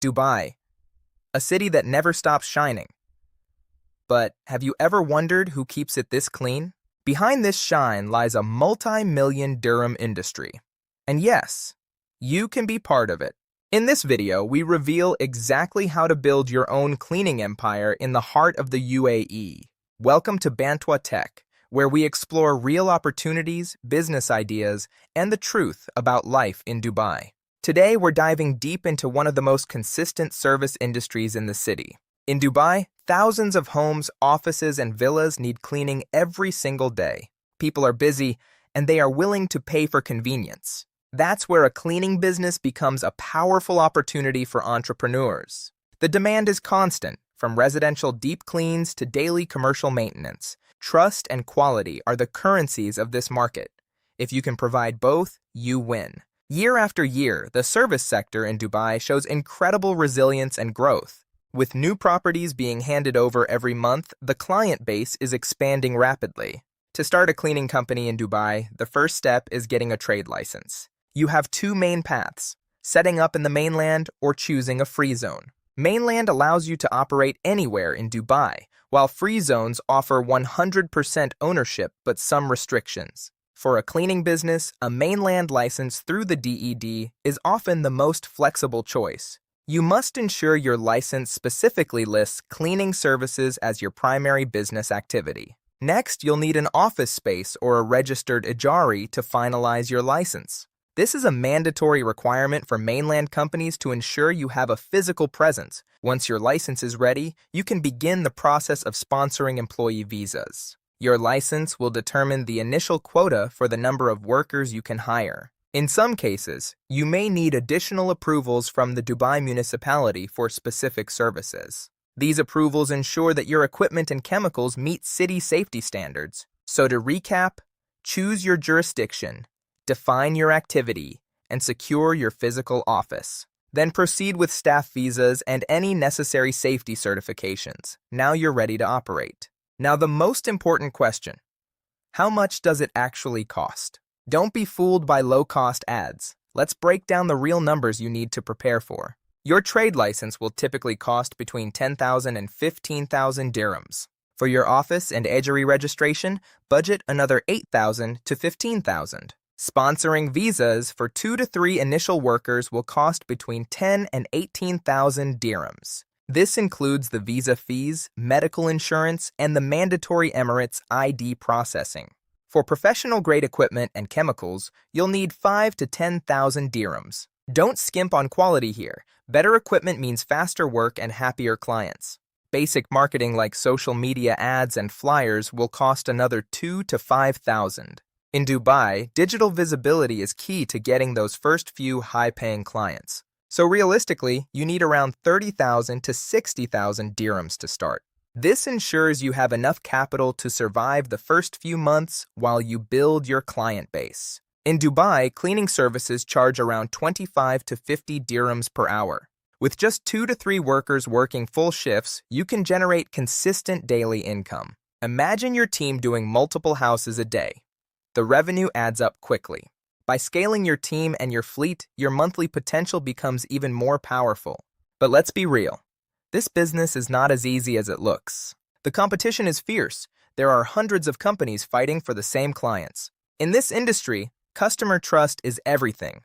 Dubai, a city that never stops shining. But have you ever wondered who keeps it this clean? Behind this shine lies a multi-million dirham industry. And yes, you can be part of it. In this video, we reveal exactly how to build your own cleaning empire in the heart of the UAE. Welcome to Bantwa Tech, where we explore real opportunities, business ideas, and the truth about life in Dubai. Today, we're diving deep into one of the most consistent service industries in the city. In Dubai, thousands of homes, offices, and villas need cleaning every single day. People are busy, and they are willing to pay for convenience. That's where a cleaning business becomes a powerful opportunity for entrepreneurs. The demand is constant, from residential deep cleans to daily commercial maintenance. Trust and quality are the currencies of this market. If you can provide both, you win. Year after year, the service sector in Dubai shows incredible resilience and growth. With new properties being handed over every month, the client base is expanding rapidly. To start a cleaning company in Dubai, the first step is getting a trade license. You have two main paths: setting up in the mainland or choosing a free zone. Mainland allows you to operate anywhere in Dubai, while free zones offer 100% ownership but some restrictions. For a cleaning business, a mainland license through the DED is often the most flexible choice. You must ensure your license specifically lists cleaning services as your primary business activity. Next, you'll need an office space or a registered ijari to finalize your license. This is a mandatory requirement for mainland companies to ensure you have a physical presence. Once your license is ready, you can begin the process of sponsoring employee visas. Your license will determine the initial quota for the number of workers you can hire. In some cases, you may need additional approvals from the Dubai municipality for specific services. These approvals ensure that your equipment and chemicals meet city safety standards. So to recap, choose your jurisdiction, define your activity, and secure your physical office. Then proceed with staff visas and any necessary safety certifications. Now you're ready to operate. Now the most important question: how much does it actually cost? Don't be fooled by low-cost ads. Let's break down the real numbers you need to prepare for. Your trade license will typically cost between 10,000 and 15,000 dirhams. For your office and ejari registration, budget another 8,000 to 15,000. Sponsoring visas for 2 to 3 initial workers will cost between 10 and 18,000 dirhams. This includes the visa fees, medical insurance, and the mandatory Emirates ID processing. For professional-grade equipment and chemicals, you'll need 5 to 10,000 dirhams. Don't skimp on quality here. Better equipment means faster work and happier clients. Basic marketing like social media ads and flyers will cost another 2 to 5,000. In Dubai, digital visibility is key to getting those first few high-paying clients. So realistically, you need around 30,000 to 60,000 dirhams to start. This ensures you have enough capital to survive the first few months while you build your client base. In Dubai, cleaning services charge around 25 to 50 dirhams per hour. With just 2 to 3 workers working full shifts, you can generate consistent daily income. Imagine your team doing multiple houses a day. The revenue adds up quickly. By scaling your team and your fleet, your monthly potential becomes even more powerful. But let's be real. This business is not as easy as it looks. The competition is fierce. There are hundreds of companies fighting for the same clients. In this industry, customer trust is everything.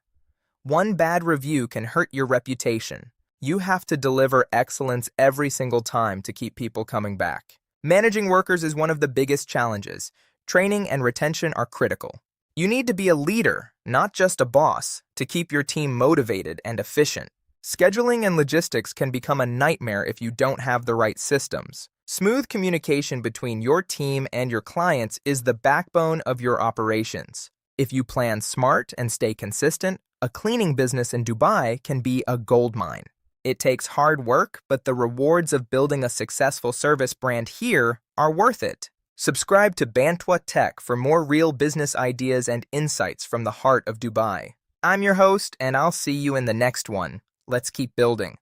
One bad review can hurt your reputation. You have to deliver excellence every single time to keep people coming back. Managing workers is one of the biggest challenges. Training and retention are critical. You need to be a leader, not just a boss, to keep your team motivated and efficient. Scheduling and logistics can become a nightmare if you don't have the right systems. Smooth communication between your team and your clients is the backbone of your operations. If you plan smart and stay consistent, a cleaning business in Dubai can be a goldmine. It takes hard work, but the rewards of building a successful service brand here are worth it. Subscribe to Bantwa Tech for more real business ideas and insights from the heart of Dubai. I'm your host, and I'll see you in the next one. Let's keep building.